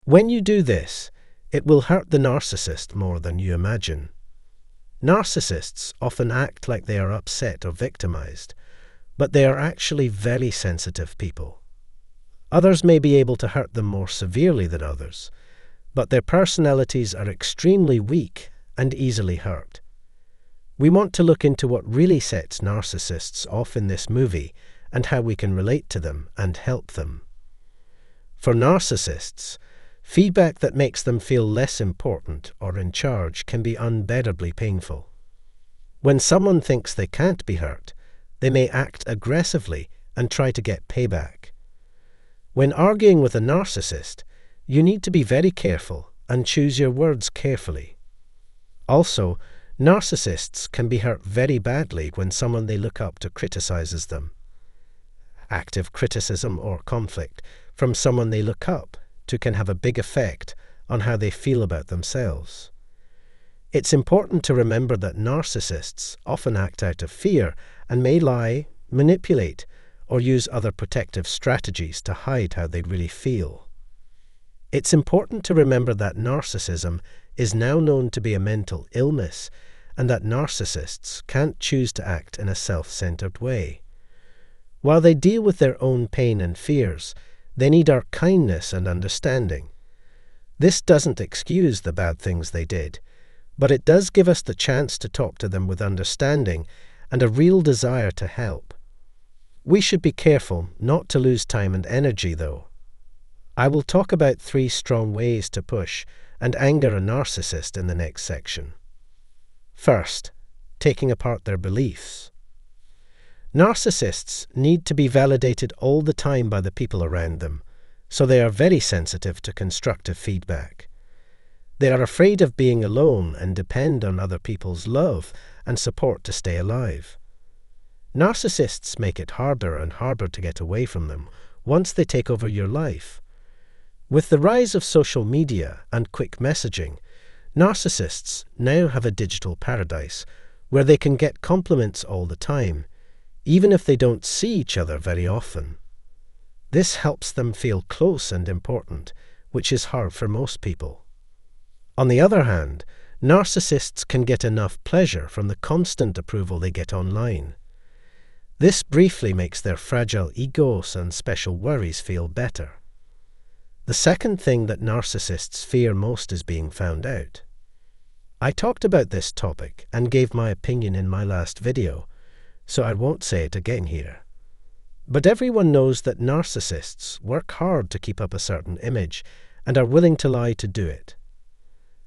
When you do this, it will hurt the narcissist more than you imagine. Narcissists often act like they are upset or victimized, but they are actually very sensitive people. Others may be able to hurt them more severely than others, but their personalities are extremely weak and easily hurt. We want to look into what really sets narcissists off in this movie and how we can relate to them and help them. For narcissists, feedback that makes them feel less important or in charge can be unbearably painful. When someone thinks they can't be hurt, they may act aggressively and try to get payback. When arguing with a narcissist, you need to be very careful and choose your words carefully. Also, narcissists can be hurt very badly when someone they look up to criticizes them. Active criticism or conflict from someone they look up to can have a big effect on how they feel about themselves. It's important to remember that narcissists often act out of fear and may lie, manipulate, or use other protective strategies to hide how they really feel. It's important to remember that narcissism is now known to be a mental illness and that narcissists can't choose to act in a self-centered way. While they deal with their own pain and fears, they need our kindness and understanding. This doesn't excuse the bad things they did, but it does give us the chance to talk to them with understanding and a real desire to help. We should be careful not to lose time and energy, though. I will talk about 3 strong ways to push and anger a narcissist in the next section. First, taking apart their beliefs. Narcissists need to be validated all the time by the people around them, so they are very sensitive to constructive feedback. They are afraid of being alone and depend on other people's love and support to stay alive. Narcissists make it harder and harder to get away from them once they take over your life. With the rise of social media and quick messaging, narcissists now have a digital paradise where they can get compliments all the time, even if they don't see each other very often. This helps them feel close and important, which is hard for most people. On the other hand, narcissists can get enough pleasure from the constant approval they get online. This briefly makes their fragile egos and special worries feel better. The second thing that narcissists fear most is being found out. I talked about this topic and gave my opinion in my last video, so I won't say it again here. But everyone knows that narcissists work hard to keep up a certain image and are willing to lie to do it.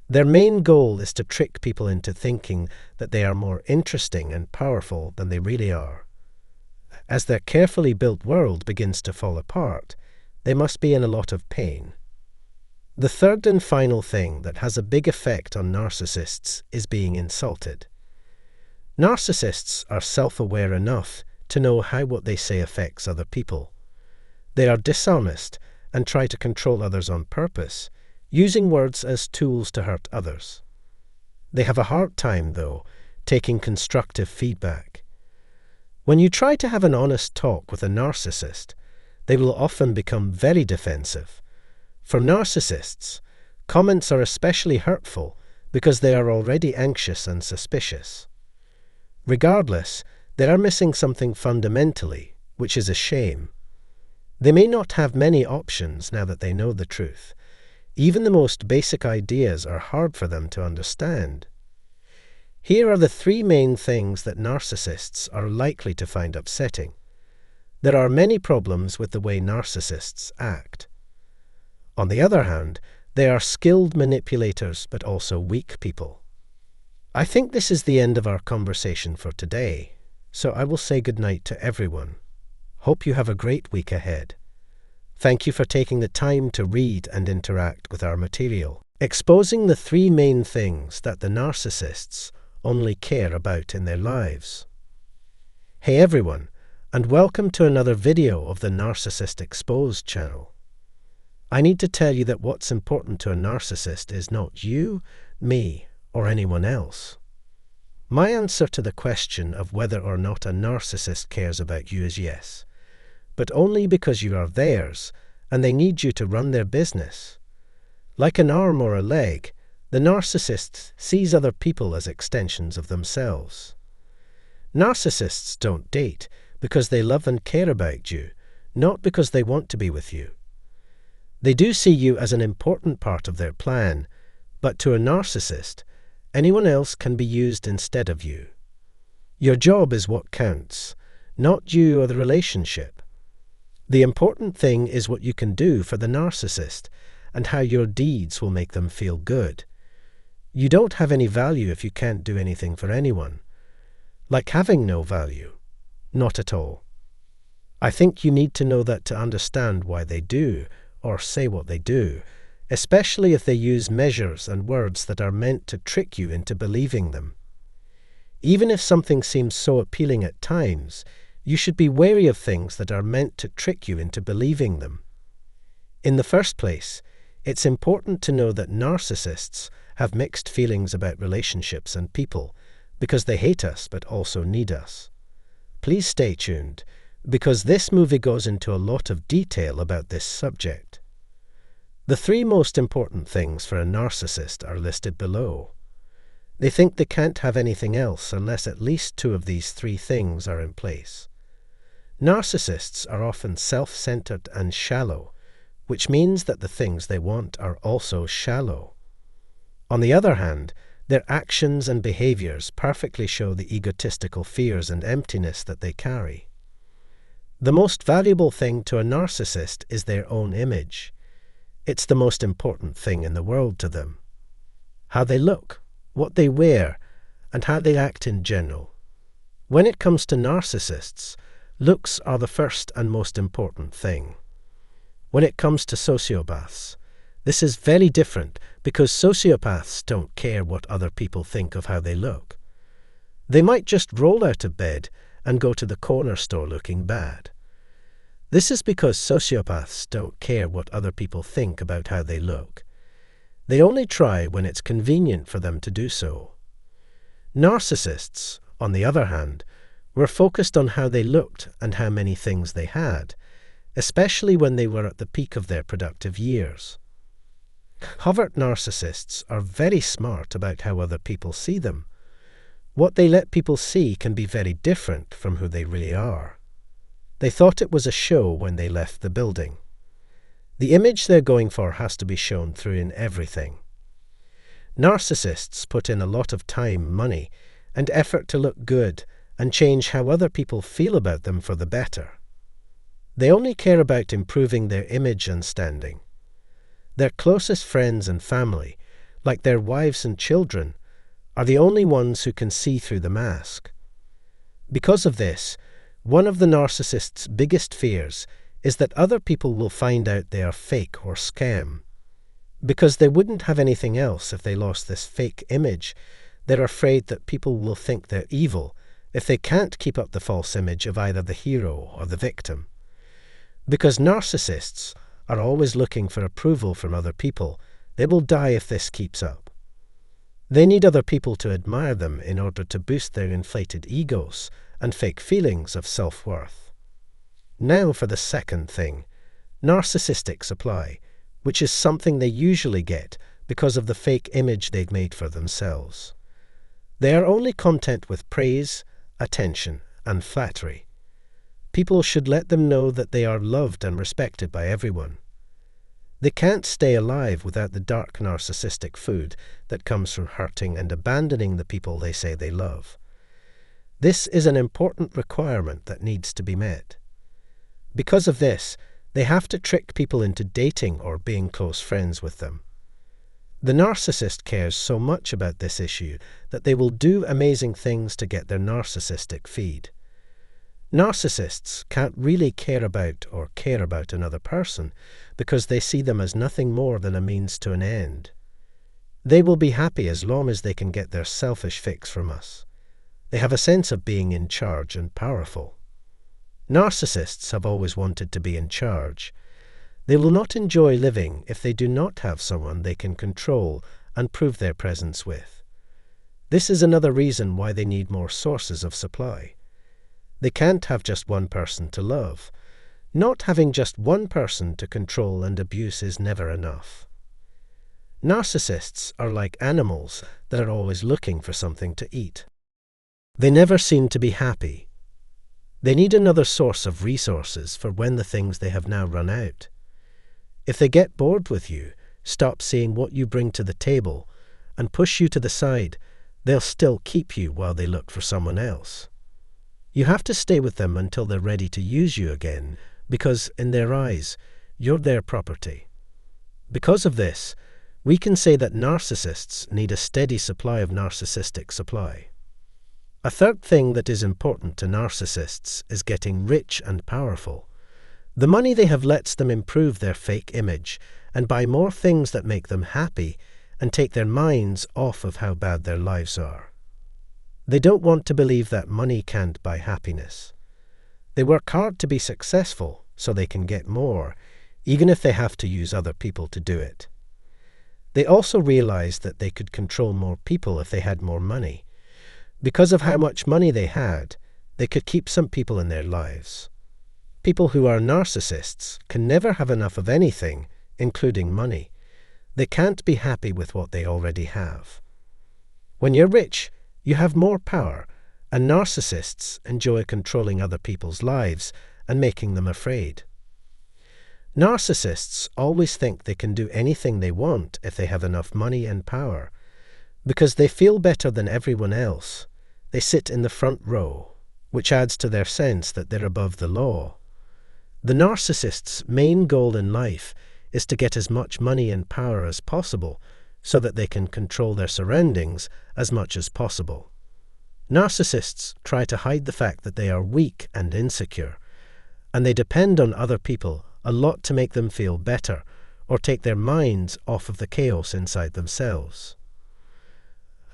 Their main goal is to trick people into thinking that they are more interesting and powerful than they really are. As their carefully built world begins to fall apart, they must be in a lot of pain. The third and final thing that has a big effect on narcissists is being insulted. Narcissists are self-aware enough to know how what they say affects other people. They are dishonest and try to control others on purpose, using words as tools to hurt others. They have a hard time, though, taking constructive feedback. When you try to have an honest talk with a narcissist, they will often become very defensive. For narcissists, comments are especially hurtful because they are already anxious and suspicious. Regardless, they are missing something fundamentally, which is a shame. They may not have many options now that they know the truth. Even the most basic ideas are hard for them to understand. Here are the 3 main things that narcissists are likely to find upsetting. There are many problems with the way narcissists act. On the other hand, they are skilled manipulators but also weak people. I think this is the end of our conversation for today, so I will say goodnight to everyone. Hope you have a great week ahead. Thank you for taking the time to read and interact with our material, exposing the 3 main things that the narcissists only care about in their lives. Hey everyone, and welcome to another video of the Narcissist Exposed channel. I need to tell you that what's important to a narcissist is not you, me, or anyone else. My answer to the question of whether or not a narcissist cares about you is yes, but only because you are theirs and they need you to run their business. Like an arm or a leg, the narcissist sees other people as extensions of themselves. Narcissists don't date because they love and care about you, not because they want to be with you. They do see you as an important part of their plan, but to a narcissist, anyone else can be used instead of you. Your job is what counts, not you or the relationship. The important thing is what you can do for the narcissist and how your deeds will make them feel good. You don't have any value if you can't do anything for anyone. Like having no value. Not at all. I think you need to know that to understand why they do, or say what they do, especially if they use measures and words that are meant to trick you into believing them. Even if something seems so appealing at times, you should be wary of things that are meant to trick you into believing them. In the first place, it's important to know that narcissists have mixed feelings about relationships and people because they hate us but also need us. Please stay tuned, because this movie goes into a lot of detail about this subject. The 3 most important things for a narcissist are listed below. They think they can't have anything else unless at least 2 of these 3 things are in place. Narcissists are often self-centered and shallow, which means that the things they want are also shallow. On the other hand, their actions and behaviors perfectly show the egotistical fears and emptiness that they carry. The most valuable thing to a narcissist is their own image. It's the most important thing in the world to them. How they look, what they wear, and how they act in general. When it comes to narcissists, looks are the first and most important thing. When it comes to sociopaths, this is very different because sociopaths don't care what other people think of how they look. They might just roll out of bed and go to the corner store looking bad. This is because sociopaths don't care what other people think about how they look. They only try when it's convenient for them to do so. Narcissists, on the other hand, were focused on how they looked and how many things they had, especially when they were at the peak of their productive years. Covert narcissists are very smart about how other people see them. What they let people see can be very different from who they really are. They thought it was a show when they left the building. The image they're going for has to be shown through in everything. Narcissists put in a lot of time, money, and effort to look good and change how other people feel about them for the better. They only care about improving their image and standing. Their closest friends and family, like their wives and children, are the only ones who can see through the mask. Because of this, one of the narcissist's biggest fears is that other people will find out they are fake or scam. Because they wouldn't have anything else if they lost this fake image, they're afraid that people will think they're evil if they can't keep up the false image of either the hero or the victim. Because narcissists are always looking for approval from other people, they will die if this keeps up. They need other people to admire them in order to boost their inflated egos and fake feelings of self-worth. Now for the second thing, narcissistic supply, which is something they usually get because of the fake image they've made for themselves. They are only content with praise, attention, and flattery. People should let them know that they are loved and respected by everyone. They can't stay alive without the dark narcissistic food that comes from hurting and abandoning the people they say they love. This is an important requirement that needs to be met. Because of this, they have to trick people into dating or being close friends with them. The narcissist cares so much about this issue that they will do amazing things to get their narcissistic feed. Narcissists can't really care about another person because they see them as nothing more than a means to an end. They will be happy as long as they can get their selfish fix from us. They have a sense of being in charge and powerful. Narcissists have always wanted to be in charge. They will not enjoy living if they do not have someone they can control and prove their presence with. This is another reason why they need more sources of supply. They can't have just one person to love. Not having just one person to control and abuse is never enough. Narcissists are like animals that are always looking for something to eat. They never seem to be happy. They need another source of resources for when the things they have now run out. If they get bored with you, stop seeing what you bring to the table, and push you to the side, they'll still keep you while they look for someone else. You have to stay with them until they're ready to use you again, because in their eyes, you're their property. Because of this, we can say that narcissists need a steady supply of narcissistic supply. A third thing that is important to narcissists is getting rich and powerful. The money they have lets them improve their fake image and buy more things that make them happy and take their minds off of how bad their lives are. They don't want to believe that money can't buy happiness. They work hard to be successful so they can get more, even if they have to use other people to do it. They also realize that they could control more people if they had more money. Because of how much money they had, they could keep some people in their lives. People who are narcissists can never have enough of anything, including money. They can't be happy with what they already have. When you're rich, you have more power, and narcissists enjoy controlling other people's lives and making them afraid. Narcissists always think they can do anything they want if they have enough money and power. Because they feel better than everyone else, they sit in the front row, which adds to their sense that they're above the law. The narcissist's main goal in life is to get as much money and power as possible so that they can control their surroundings as much as possible. Narcissists try to hide the fact that they are weak and insecure, and they depend on other people a lot to make them feel better or take their minds off of the chaos inside themselves.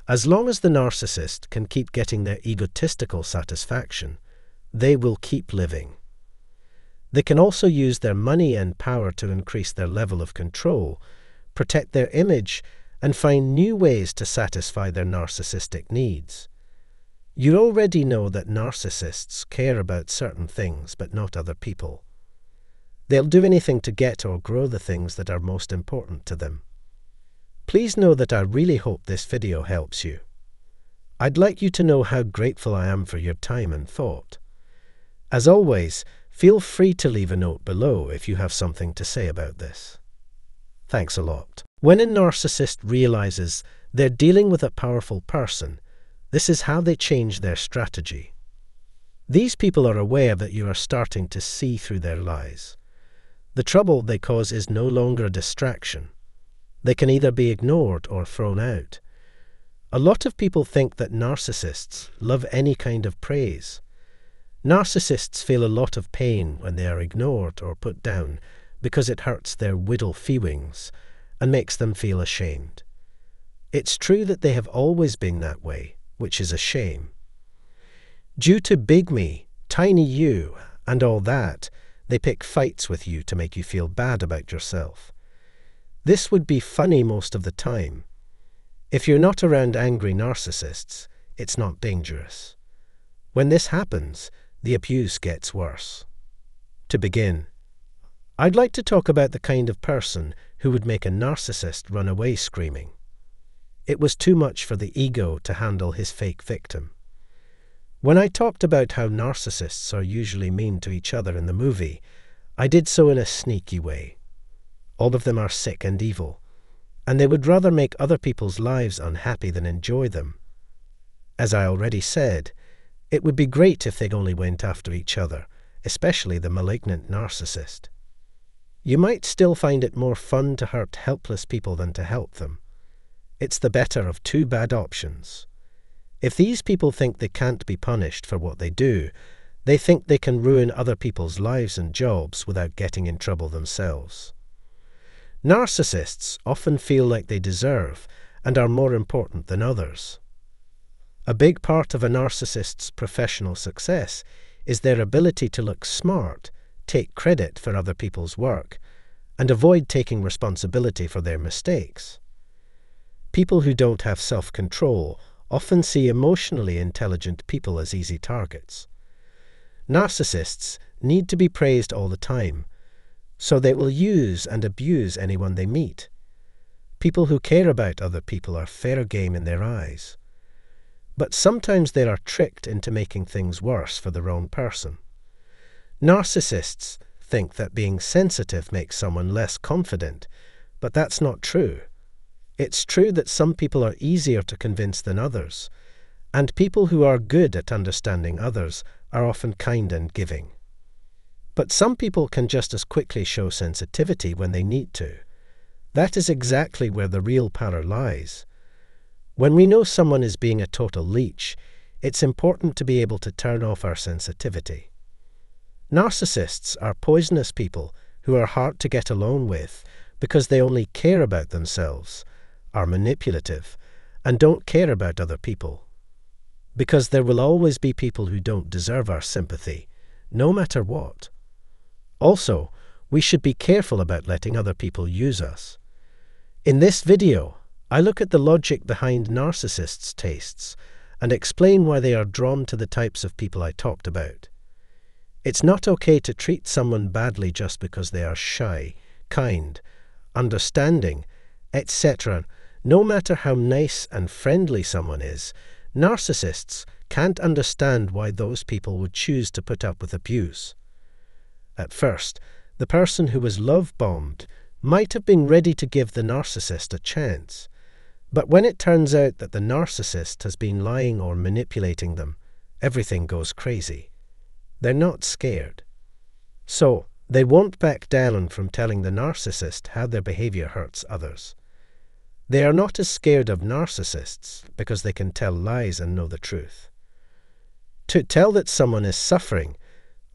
As long as the narcissist can keep getting their egotistical satisfaction, they will keep living. They can also use their money and power to increase their level of control, protect their image, and find new ways to satisfy their narcissistic needs. You already know that narcissists care about certain things, but not other people. They'll do anything to get or grow the things that are most important to them. Please know that I really hope this video helps you. I'd like you to know how grateful I am for your time and thought. As always, feel free to leave a note below if you have something to say about this. Thanks a lot. When a narcissist realizes they're dealing with a powerful person, this is how they change their strategy. These people are aware that you are starting to see through their lies. The trouble they cause is no longer a distraction. They can either be ignored or thrown out. A lot of people think that narcissists love any kind of praise. Narcissists feel a lot of pain when they are ignored or put down because it hurts their little feelings and makes them feel ashamed. It's true that they have always been that way, which is a shame. Due to big me, tiny you, and all that, they pick fights with you to make you feel bad about yourself. This would be funny most of the time. If you're not around angry narcissists, it's not dangerous. When this happens, the abuse gets worse. To begin, I'd like to talk about the kind of person who would make a narcissist run away screaming. It was too much for the ego to handle his fake victim. When I talked about how narcissists are usually mean to each other in the movie, I did so in a sneaky way. All of them are sick and evil, and they would rather make other people's lives unhappy than enjoy them. As I already said, it would be great if they only went after each other, especially the malignant narcissist. You might still find it more fun to hurt helpless people than to help them. It's the better of two bad options. If these people think they can't be punished for what they do, they think they can ruin other people's lives and jobs without getting in trouble themselves. Narcissists often feel like they deserve and are more important than others. A big part of a narcissist's professional success is their ability to look smart, take credit for other people's work, and avoid taking responsibility for their mistakes. People who don't have self-control often see emotionally intelligent people as easy targets. Narcissists need to be praised all the time, so they will use and abuse anyone they meet. People who care about other people are fair game in their eyes. But sometimes they are tricked into making things worse for the wrong person. Narcissists think that being sensitive makes someone less confident, but that's not true. It's true that some people are easier to convince than others, and people who are good at understanding others are often kind and giving. But some people can just as quickly show sensitivity when they need to. That is exactly where the real power lies. When we know someone is being a total leech, it's important to be able to turn off our sensitivity. Narcissists are poisonous people who are hard to get along with because they only care about themselves, are manipulative, and don't care about other people. Because there will always be people who don't deserve our sympathy, no matter what. Also, we should be careful about letting other people use us. In this video, I look at the logic behind narcissists' tastes and explain why they are drawn to the types of people I talked about. It's not okay to treat someone badly just because they are shy, kind, understanding, etc. No matter how nice and friendly someone is, narcissists can't understand why those people would choose to put up with abuse. At first, the person who was love-bombed might have been ready to give the narcissist a chance. But when it turns out that the narcissist has been lying or manipulating them, everything goes crazy. They're not scared. So, they won't back down from telling the narcissist how their behavior hurts others. They are not as scared of narcissists because they can tell lies and know the truth. To tell that someone is suffering,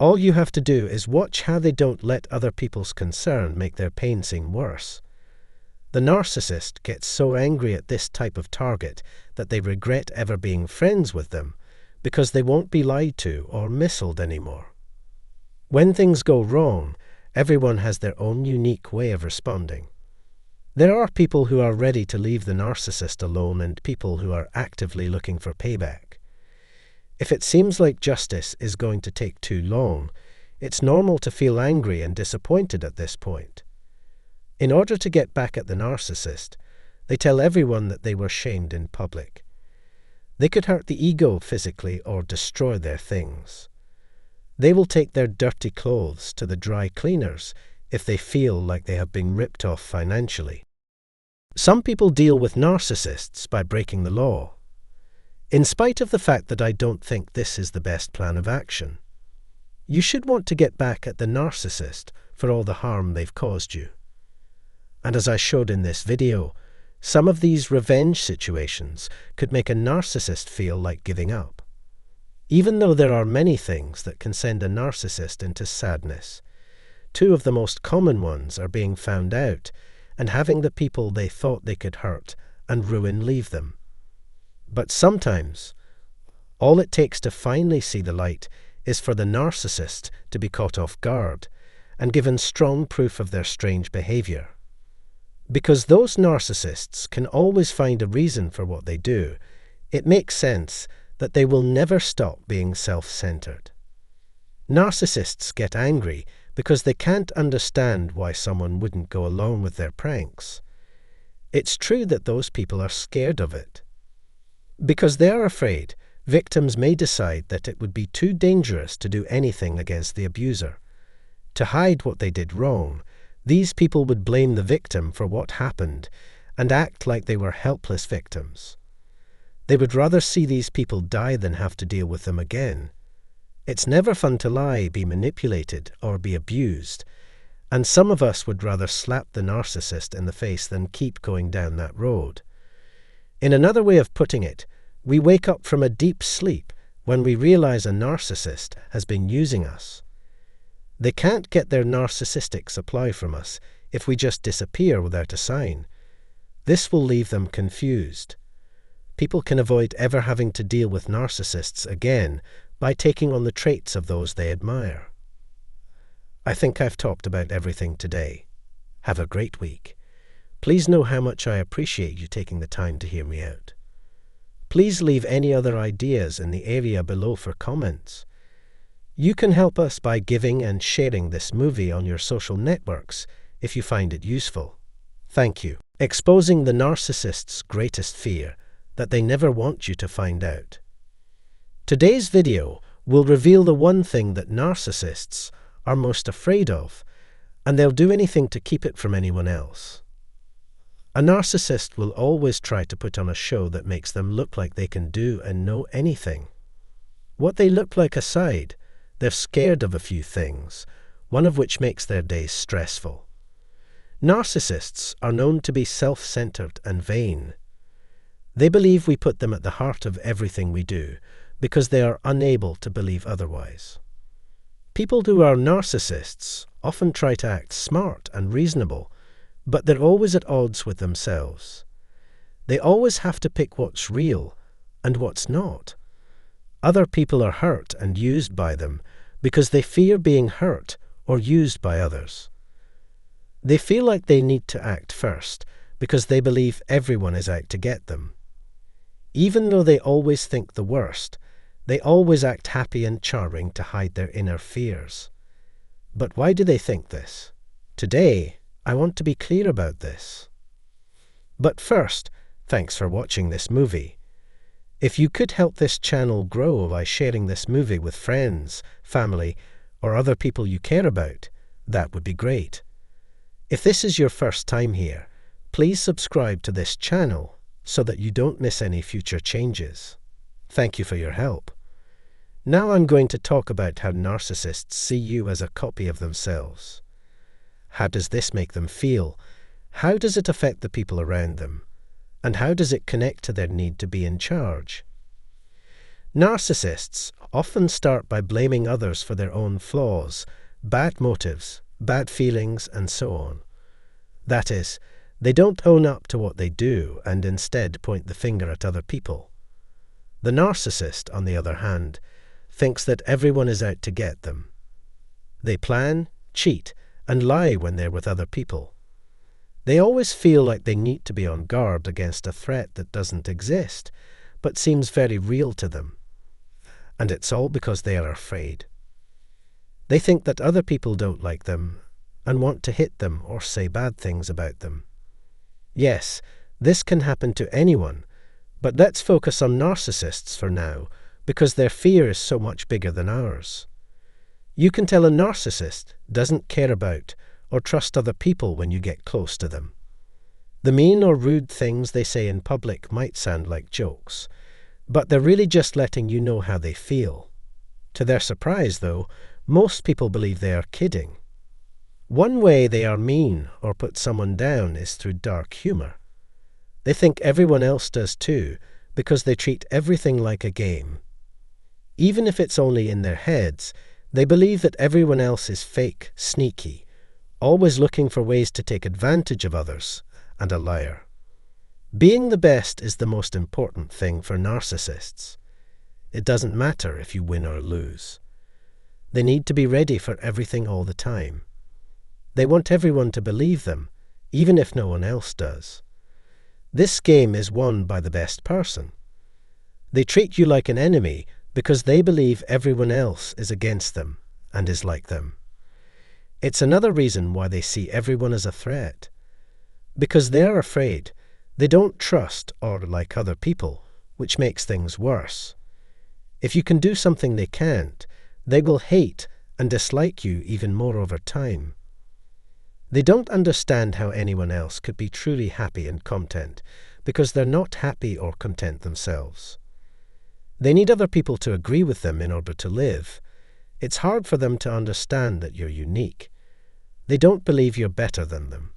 all you have to do is watch how they don't let other people's concern make their pain seem worse. The narcissist gets so angry at this type of target that they regret ever being friends with them because they won't be lied to or misled anymore. When things go wrong, everyone has their own unique way of responding. There are people who are ready to leave the narcissist alone and people who are actively looking for payback. If it seems like justice is going to take too long, it's normal to feel angry and disappointed at this point. In order to get back at the narcissist, they tell everyone that they were shamed in public. They could hurt the ego physically or destroy their things. They will take their dirty clothes to the dry cleaners if they feel like they have been ripped off financially. Some people deal with narcissists by breaking the law. In spite of the fact that I don't think this is the best plan of action, you should want to get back at the narcissist for all the harm they've caused you. And as I showed in this video, some of these revenge situations could make a narcissist feel like giving up. Even though there are many things that can send a narcissist into sadness, two of the most common ones are being found out and having the people they thought they could hurt and ruin leave them. But sometimes, all it takes to finally see the light is for the narcissist to be caught off guard and given strong proof of their strange behavior. Because those narcissists can always find a reason for what they do, it makes sense that they will never stop being self-centered. Narcissists get angry because they can't understand why someone wouldn't go along with their pranks. It's true that those people are scared of it. Because they are afraid, victims may decide that it would be too dangerous to do anything against the abuser. To hide what they did wrong, these people would blame the victim for what happened and act like they were helpless victims. They would rather see these people die than have to deal with them again. It's never fun to lie, be manipulated, or be abused, and some of us would rather slap the narcissist in the face than keep going down that road. In another way of putting it, we wake up from a deep sleep when we realize a narcissist has been using us. They can't get their narcissistic supply from us if we just disappear without a sign. This will leave them confused. People can avoid ever having to deal with narcissists again by taking on the traits of those they admire. I think I've talked about everything today. Have a great week. Please know how much I appreciate you taking the time to hear me out. Please leave any other ideas in the area below for comments. You can help us by giving and sharing this movie on your social networks if you find it useful. Thank you. exposing the narcissist's greatest fear, that they never want you to find out. Today's video will reveal the one thing that narcissists are most afraid of, and they'll do anything to keep it from anyone else. A narcissist will always try to put on a show that makes them look like they can do and know anything. What they look like aside, they're scared of a few things, one of which makes their days stressful. Narcissists are known to be self-centered and vain. They believe we put them at the heart of everything we do because they are unable to believe otherwise. People who are narcissists often try to act smart and reasonable, but they're always at odds with themselves. They always have to pick what's real and what's not. Other people are hurt and used by them because they fear being hurt or used by others. They feel like they need to act first because they believe everyone is out to get them. Even though they always think the worst, they always act happy and charming to hide their inner fears. But why do they think this? Today, I want to be clear about this. But first, thanks for watching this movie. If you could help this channel grow by sharing this movie with friends, family, or other people you care about, that would be great. If this is your first time here, please subscribe to this channel so that you don't miss any future changes. Thank you for your help. Now I'm going to talk about how narcissists see you as a copy of themselves. How does this make them feel? How does it affect the people around them? And how does it connect to their need to be in charge? Narcissists often start by blaming others for their own flaws, bad motives, bad feelings, and so on. That is, they don't own up to what they do and instead point the finger at other people. The narcissist, on the other hand, thinks that everyone is out to get them. They plan, cheat, and lie when they're with other people. They always feel like they need to be on guard against a threat that doesn't exist, but seems very real to them. And it's all because they are afraid. They think that other people don't like them and want to hit them or say bad things about them. Yes, this can happen to anyone, but let's focus on narcissists for now, because their fear is so much bigger than ours. You can tell a narcissist doesn't care about or trust other people when you get close to them. The mean or rude things they say in public might sound like jokes, but they're really just letting you know how they feel. To their surprise, though, most people believe they are kidding. One way they are mean or put someone down is through dark humor. They think everyone else does too, because they treat everything like a game. Even if it's only in their heads, they believe that everyone else is fake, sneaky, always looking for ways to take advantage of others, and a liar. Being the best is the most important thing for narcissists. It doesn't matter if you win or lose. They need to be ready for everything all the time. They want everyone to believe them, even if no one else does. This game is won by the best person. They treat you like an enemy because they believe everyone else is against them and is like them. It's another reason why they see everyone as a threat. Because they are afraid, they don't trust or like other people, which makes things worse. If you can do something they can't, they will hate and dislike you even more over time. They don't understand how anyone else could be truly happy and content, because they're not happy or content themselves. They need other people to agree with them in order to live. It's hard for them to understand that you're unique. They don't believe you're better than them.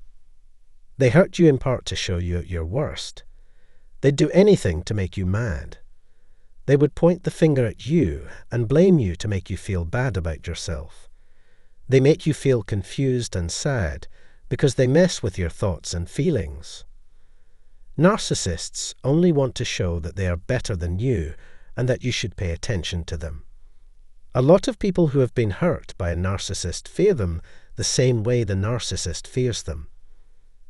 They hurt you in part to show you at your worst. They'd do anything to make you mad. They would point the finger at you and blame you to make you feel bad about yourself. They make you feel confused and sad because they mess with your thoughts and feelings. Narcissists only want to show that they are better than you and that you should pay attention to them. A lot of people who have been hurt by a narcissist fear them the same way the narcissist fears them.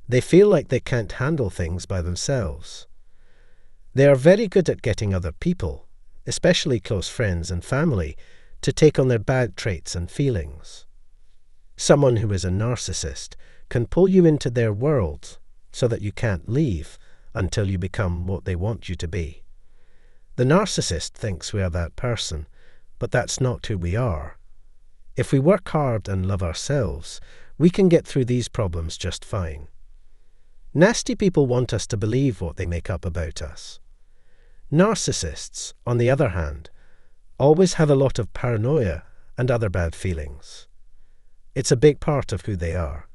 They feel like they can't handle things by themselves. They are very good at getting other people, especially close friends and family, to take on their bad traits and feelings. Someone who is a narcissist can pull you into their world, so that you can't leave until you become what they want you to be. The narcissist thinks we are that person, but that's not who we are. If we work hard and love ourselves, we can get through these problems just fine. Nasty people want us to believe what they make up about us. Narcissists, on the other hand, always have a lot of paranoia and other bad feelings. It's a big part of who they are.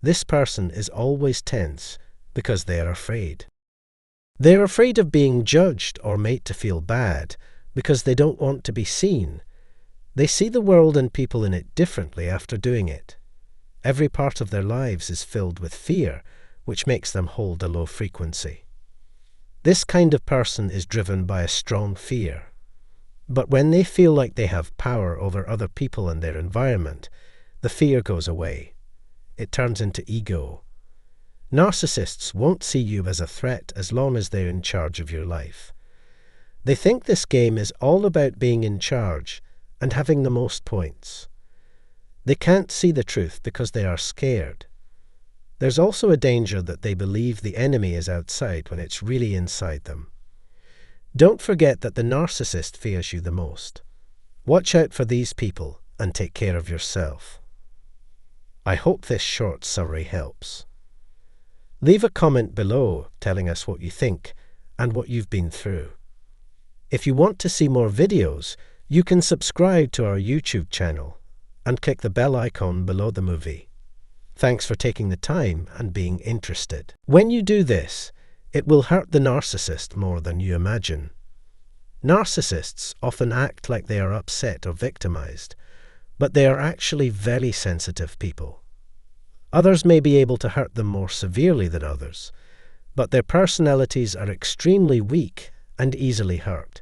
This person is always tense because they are afraid. They're afraid of being judged or made to feel bad because they don't want to be seen. They see the world and people in it differently after doing it. Every part of their lives is filled with fear, which makes them hold a low frequency. This kind of person is driven by a strong fear. But when they feel like they have power over other people and their environment, the fear goes away. It turns into ego. Narcissists won't see you as a threat as long as they're in charge of your life. They think this game is all about being in charge and having the most points. They can't see the truth because they are scared. There's also a danger that they believe the enemy is outside when it's really inside them. Don't forget that the narcissist fears you the most. Watch out for these people and take care of yourself. I hope this short summary helps. Leave a comment below telling us what you think and what you've been through. If you want to see more videos, you can subscribe to our YouTube channel and click the bell icon below the movie. Thanks for taking the time and being interested. When you do this, it will hurt the narcissist more than you imagine. Narcissists often act like they are upset or victimized, but they are actually very sensitive people. Others may be able to hurt them more severely than others, but their personalities are extremely weak and easily hurt.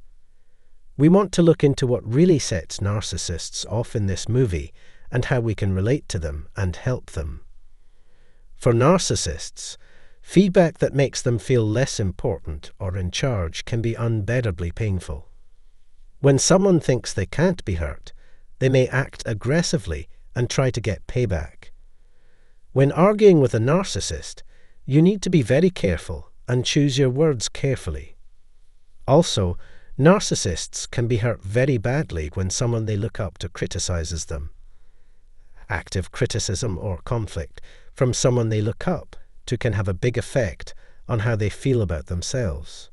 We want to look into what really sets narcissists off in this movie and how we can relate to them and help them. For narcissists, feedback that makes them feel less important or in charge can be unbearably painful. When someone thinks they can't be hurt, they may act aggressively and try to get payback. When arguing with a narcissist, you need to be very careful and choose your words carefully. Also, narcissists can be hurt very badly when someone they look up to criticizes them. Active criticism or conflict from someone they look up to can have a big effect on how they feel about themselves.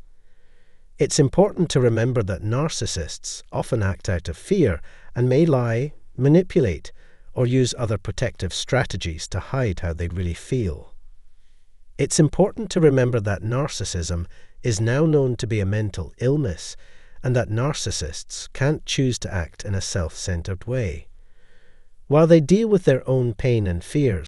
It's important to remember that narcissists often act out of fear and may lie, manipulate, or use other protective strategies to hide how they really feel. It's important to remember that narcissism is now known to be a mental illness and that narcissists can't choose to act in a self-centered way. While they deal with their own pain and fears,